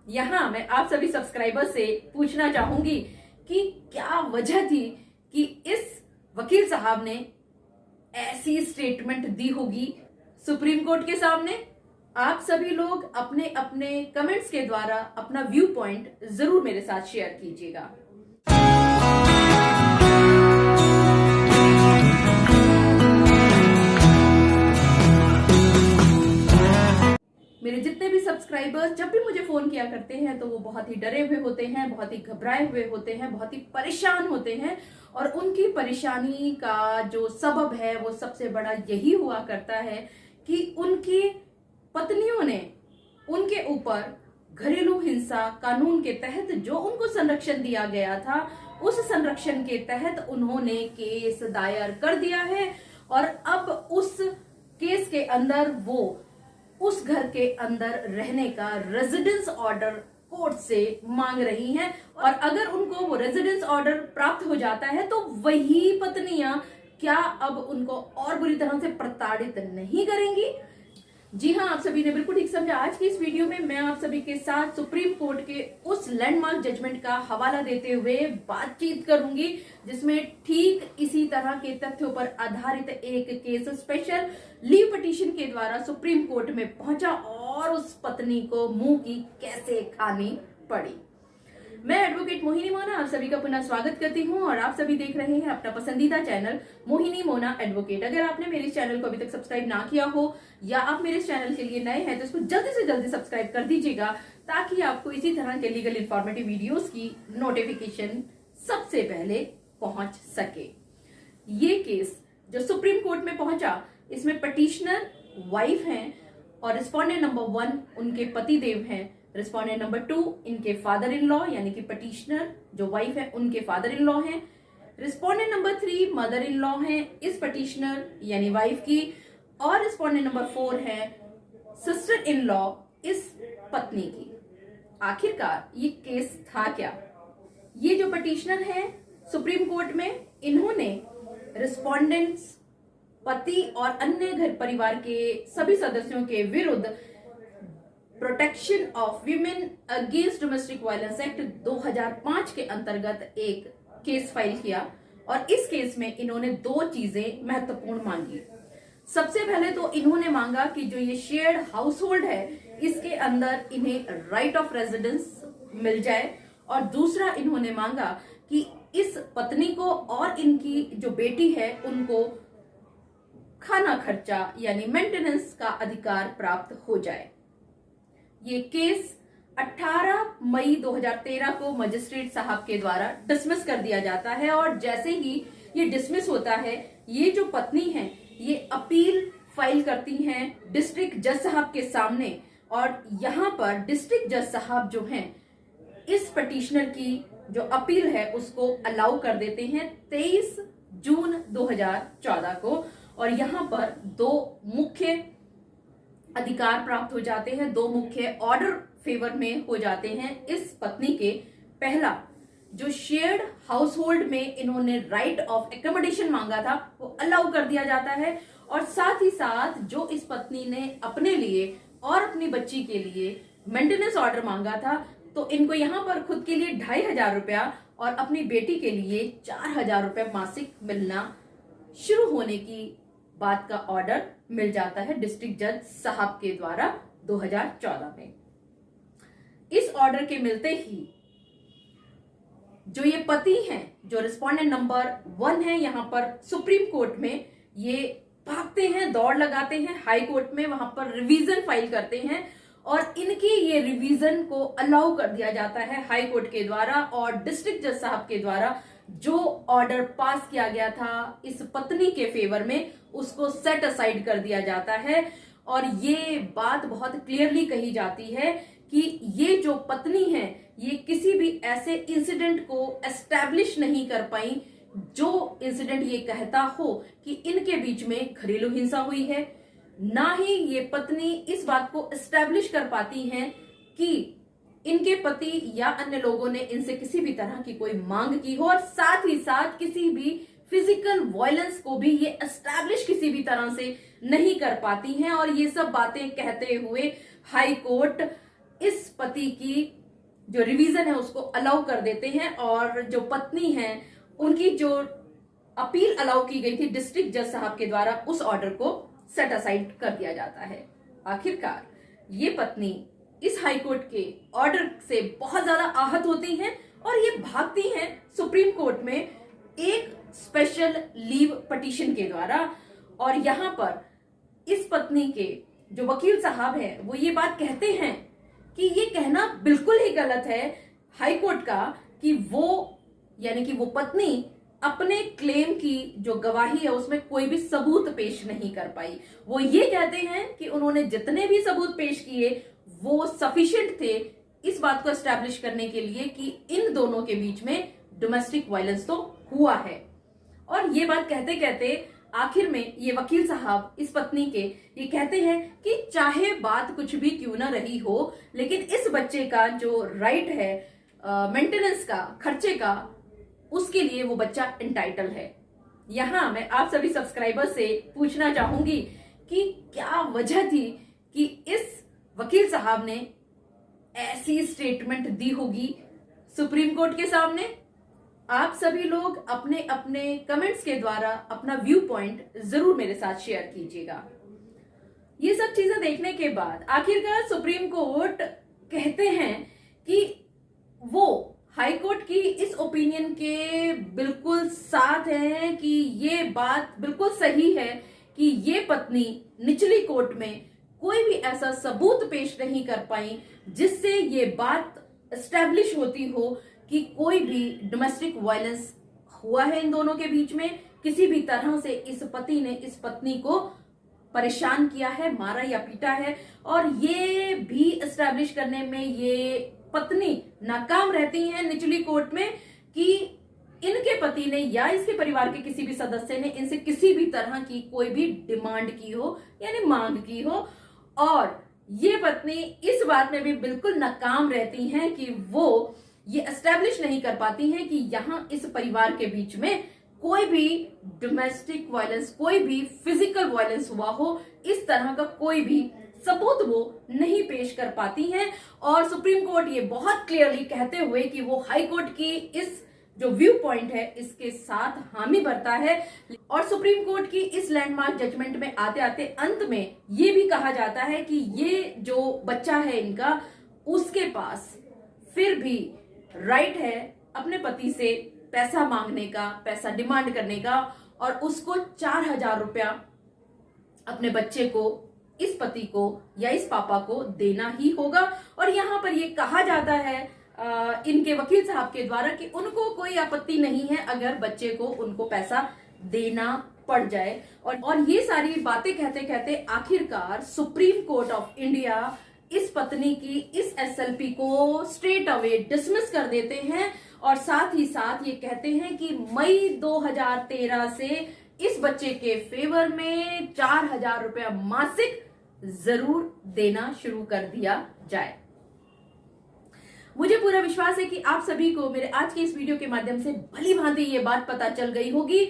यहाँ मैं आप सभी सब्सक्राइबर से पूछना चाहूंगी कि क्या वजह थी कि इस वकील साहब ने ऐसी स्टेटमेंट दी होगी सुप्रीम कोर्ट के सामने। आप सभी लोग अपने अपने कमेंट्स के द्वारा अपना व्यू पॉइंट जरूर मेरे साथ शेयर कीजिएगा। मेरे जितने भी सब्सक्राइबर्स जब भी मुझे फोन किया करते हैं तो वो बहुत ही डरे हुए होते हैं, बहुत ही घबराए हुए होते हैं, बहुत ही परेशान होते हैं और उनकी परेशानी का जो सबब है वो सबसे बड़ा यही हुआ करता है कि उनकी पत्नियों ने उनके ऊपर घरेलू हिंसा कानून के तहत जो उनको संरक्षण दिया गया था उस संरक्षण के तहत उन्होंने केस दायर कर दिया है और अब उस केस के अंदर वो उस घर के अंदर रहने का रेजिडेंस ऑर्डर कोर्ट से मांग रही हैं और अगर उनको वो रेजिडेंस ऑर्डर प्राप्त हो जाता है तो वही पत्नियां क्या अब उनको और बुरी तरह से प्रताड़ित नहीं करेंगी। जी हाँ, आप सभी ने बिल्कुल ठीक समझा। आज की इस वीडियो में मैं आप सभी के साथ सुप्रीम कोर्ट के उस लैंडमार्क जजमेंट का हवाला देते हुए बातचीत करूंगी जिसमें ठीक इसी तरह के तथ्यों पर आधारित एक केस स्पेशल लीव पिटीशन के द्वारा सुप्रीम कोर्ट में पहुंचा और उस पत्नी को मुंह की कैसे खानी पड़ी। मैं एडवोकेट मोहिनी मोना आप सभी का पुनः स्वागत करती हूं और आप सभी देख रहे हैं अपना पसंदीदा चैनल मोहिनी मोना एडवोकेट। अगर आपने मेरे इस चैनल को अभी तक सब्सक्राइब ना किया हो या आप मेरे इस चैनल के लिए नए हैं तो इसको जल्दी से जल्दी सब्सक्राइब कर दीजिएगा ताकि आपको इसी तरह के लीगल इंफॉर्मेटिव वीडियोस की नोटिफिकेशन सबसे पहले पहुंच सके। ये केस जो सुप्रीम कोर्ट में पहुंचा इसमें पटिशनर वाइफ हैं और रिस्पोंडेंट नंबर 1 उनके पति देव हैं, रिस्पोंडेंट नंबर 2 इनके फादर इन लॉ यानी कि पटिशनर जो वाइफ है उनके फादर इन लॉ हैं, respondent number 3 mother in law हैं इस पटिशनर यानी वाइफ की और रिस्पोंडेंट नंबर 4 है सिस्टर इन लॉ इस पत्नी की। आखिरकार ये केस था क्या? ये जो पटिशनर है सुप्रीम कोर्ट में इन्होंने रिस्पोंडेंट्स पति और अन्य घर परिवार के सभी सदस्यों के विरुद्ध protection of women against domestic violence act 2005 के अंतर्गत एक केस फाइल किया और इस केस में इन्होंने 2 चीजें महत्वपूर्ण मांगी। सबसे पहले तो इन्होंने मांगा कि जो ये शेयर्ड हाउस होल्ड है इसके अंदर इन्हें राइट ऑफ रेजिडेंस मिल जाए और दूसरा इन्होंने मांगा कि इस पत्नी को और इनकी जो बेटी है उनको खाना खर्चा यानी मेंटेनेंस का अधिकार प्राप्त हो जाए। ये केस 18 मई 2013 को मजिस्ट्रेट साहब के द्वारा डिसमिस कर दिया जाता है और जैसे ही ये डिसमिस होता है ये जो पत्नी है ये अपील फाइल करती हैं डिस्ट्रिक्ट जज साहब के सामने और यहाँ पर डिस्ट्रिक्ट जज साहब जो हैं इस पटिशनर की जो अपील है उसको अलाउ कर देते हैं 23 जून 2014 को और यहाँ पर 2 मुख्य अधिकार प्राप्त हो जाते हैं, 2 मुख्य ऑर्डर फेवर में हो जाते हैं इस पत्नी के। पहला जो शेयर्ड हाउस होल्ड में इन्होंने राइट ऑफ एकोमोडेशन मांगा था वो अलाउ कर दिया जाता है और साथ ही साथ जो इस पत्नी ने अपने लिए और अपनी बच्ची के लिए मेंटेनेंस ऑर्डर मांगा था तो इनको यहाँ पर खुद के लिए 2500 रुपया और अपनी बेटी के लिए 4000 रुपया मासिक मिलना शुरू होने की बात का ऑर्डर मिल जाता है डिस्ट्रिक्ट जज साहब के द्वारा 2014 में। इस ऑर्डर के मिलते ही जो ये पति हैं जो रिस्पोंडेंट नंबर 1 है यहाँ पर सुप्रीम कोर्ट में ये भागते हैं, दौड़ लगाते हैं हाई कोर्ट में, वहां पर रिवीजन फाइल करते हैं और इनकी ये रिवीजन को अलाउ कर दिया जाता है हाई कोर्ट के द्वारा और डिस्ट्रिक्ट जज साहब के द्वारा जो ऑर्डर पास किया गया था इस पत्नी के फेवर में उसको सेट असाइड कर दिया जाता है और ये बात बहुत क्लियरली कही जाती है कि ये जो पत्नी है ये किसी भी ऐसे इंसिडेंट को एस्टैब्लिश नहीं कर पाई जो इंसिडेंट ये कहता हो कि इनके बीच में घरेलू हिंसा हुई है, ना ही ये पत्नी इस बात को एस्टैब्लिश कर पाती हैं कि इनके पति या अन्य लोगों ने इनसे किसी भी तरह की कोई मांग की हो और साथ ही साथ किसी भी फिजिकल वायलेंस को भी ये एस्टैब्लिश किसी भी तरह से नहीं कर पाती हैं और ये सब बातें कहते हुए हाई कोर्ट इस पति की जो रिवीजन है उसको अलाउ कर देते हैं और जो पत्नी है उनकी जो अपील अलाउ की गई थी डिस्ट्रिक्ट जज साहब के द्वारा उस ऑर्डर को सेट असाइड कर दिया जाता है। आखिरकार ये पत्नी इस हाईकोर्ट के ऑर्डर से बहुत ज्यादा आहत होती हैं और ये भागती हैं सुप्रीम कोर्ट में एक स्पेशल लीव पिटीशन के द्वारा। और यहां पर इस पत्नी के जो वकील साहब हैं वो ये बात कहते हैं कि ये कहना बिल्कुल ही गलत है हाईकोर्ट का कि वो यानी कि वो पत्नी अपने क्लेम की जो गवाही है उसमें कोई भी सबूत पेश नहीं कर पाई। वो ये कहते हैं कि उन्होंने जितने भी सबूत पेश किए वो सफिशिएंट थे इस बात को एस्टैब्लिश करने के लिए कि इन दोनों के बीच में डोमेस्टिक वायलेंस तो हुआ है। और ये बात कहते कहते आखिर में ये वकील साहब इस पत्नी के ये कहते हैं कि चाहे बात कुछ भी क्यों ना रही हो लेकिन इस बच्चे का जो राइट है मेंटेनेंस का, खर्चे का, उसके लिए वो बच्चा एंटाइटल है। यहां मैं आप सभी सब्सक्राइबर से पूछना चाहूंगी कि क्या वजह थी कि इस वकील साहब ने ऐसी स्टेटमेंट दी होगी सुप्रीम कोर्ट के सामने। आप सभी लोग अपने अपने कमेंट्स के द्वारा अपना व्यू पॉइंट जरूर मेरे साथ शेयर कीजिएगा। ये सब चीजें देखने के बाद आखिरकार सुप्रीम कोर्ट कहते हैं कि वो हाई कोर्ट की इस ओपिनियन के बिल्कुल साथ हैं कि ये बात बिल्कुल सही है कि ये पत्नी निचली कोर्ट में कोई भी ऐसा सबूत पेश नहीं कर पाई जिससे ये बात एस्टैब्लिश होती हो कि कोई भी डोमेस्टिक वायलेंस हुआ है इन दोनों के बीच में, किसी भी तरह से इस पति ने इस पत्नी को परेशान किया है, मारा या पीटा है। और ये भी एस्टैब्लिश करने में ये पत्नी नाकाम रहती हैं निचली कोर्ट में कि इनके पति ने या इसके परिवार के किसी भी सदस्य ने इनसे किसी भी तरह की कोई भी डिमांड की हो यानी मांग की हो। और ये पत्नी इस बात में भी बिल्कुल नाकाम रहती हैं कि वो ये एस्टैब्लिश नहीं कर पाती हैं कि यहां इस परिवार के बीच में कोई भी डोमेस्टिक वायलेंस, कोई भी फिजिकल वायलेंस हुआ हो, इस तरह का कोई भी सबूत वो नहीं पेश कर पाती हैं। और सुप्रीम कोर्ट ये बहुत क्लियरली कहते हुए कि वो हाई कोर्ट की इस जो व्यू पॉइंट है इसके साथ हामी भरता है। और सुप्रीम कोर्ट की इस लैंडमार्क जजमेंट में आते आते अंत में ये भी कहा जाता है कि ये जो बच्चा है इनका, उसके पास फिर भी राइट है अपने पति से पैसा मांगने का, पैसा डिमांड करने का, और उसको 4,000 रुपया अपने बच्चे को, इस पति को या इस पापा को देना ही होगा। और यहाँ पर ये कहा जाता है इनके वकील साहब के द्वारा कि उनको कोई आपत्ति नहीं है अगर बच्चे को उनको पैसा देना पड़ जाए। और ये सारी बातें कहते कहते आखिरकार सुप्रीम कोर्ट ऑफ इंडिया इस पत्नी की इस एसएलपी को स्ट्रेट अवे डिसमिस कर देते हैं और साथ ही साथ ये कहते हैं कि मई 2013 से इस बच्चे के फेवर में 4,000 रुपया मासिक जरूर देना शुरू कर दिया जाए। मुझे पूरा विश्वास है कि आप सभी को मेरे आज के इस वीडियो के माध्यम से भली भांति ये बात पता चल गई होगी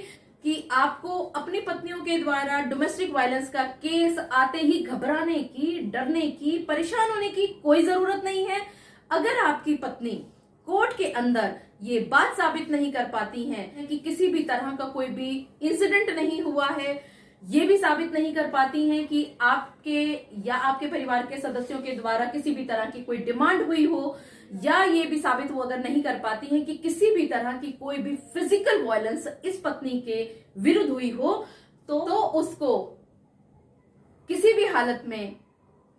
कि आपको अपनी पत्नियों के द्वारा डोमेस्टिक वायलेंस का केस आते ही घबराने की, डरने की, परेशान होने की कोई जरूरत नहीं है। अगर आपकी पत्नी कोर्ट के अंदर ये बात साबित नहीं कर पाती हैं कि किसी भी तरह का कोई भी इंसिडेंट नहीं हुआ है, ये भी साबित नहीं कर पाती हैं कि आपके या आपके परिवार के सदस्यों के द्वारा किसी भी तरह की कोई डिमांड हुई हो, या ये भी साबित वो अगर नहीं कर पाती हैं कि किसी भी तरह की कोई भी फिजिकल वायलेंस इस पत्नी के विरुद्ध हुई हो, तो उसको किसी भी हालत में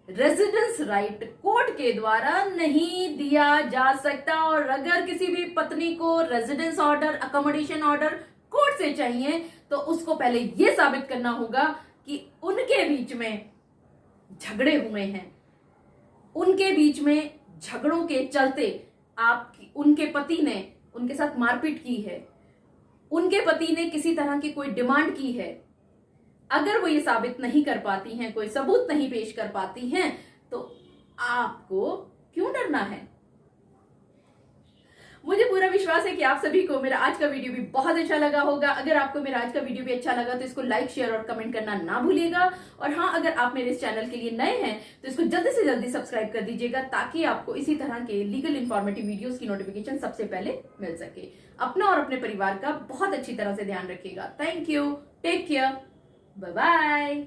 रेजिडेंस राइट कोर्ट के द्वारा नहीं दिया जा सकता। और अगर किसी भी पत्नी को residence order, accommodation order court से चाहिए तो उसको पहले यह साबित करना होगा कि उनके बीच में झगड़े हुए हैं, उनके बीच में झगड़ों के चलते उनके पति ने उनके साथ मारपीट की है, उनके पति ने किसी तरह की कोई डिमांड की है। अगर वो ये साबित नहीं कर पाती हैं, कोई सबूत नहीं पेश कर पाती हैं, तो आपको क्यों डरना है। मुझे पूरा विश्वास है कि आप सभी को मेरा आज का वीडियो भी बहुत अच्छा लगा होगा। अगर आपको मेरा आज का वीडियो भी अच्छा लगा तो इसको लाइक, शेयर और कमेंट करना ना भूलिएगा। और हाँ, अगर आप मेरे इस चैनल के लिए नए हैं तो इसको जल्दी से जल्दी सब्सक्राइब कर दीजिएगा, ताकि आपको इसी तरह के लीगल इंफॉर्मेटिव वीडियोस की नोटिफिकेशन सबसे पहले मिल सके। अपना और अपने परिवार का बहुत अच्छी तरह से ध्यान रखिएगा। Thank you, take care, bye bye.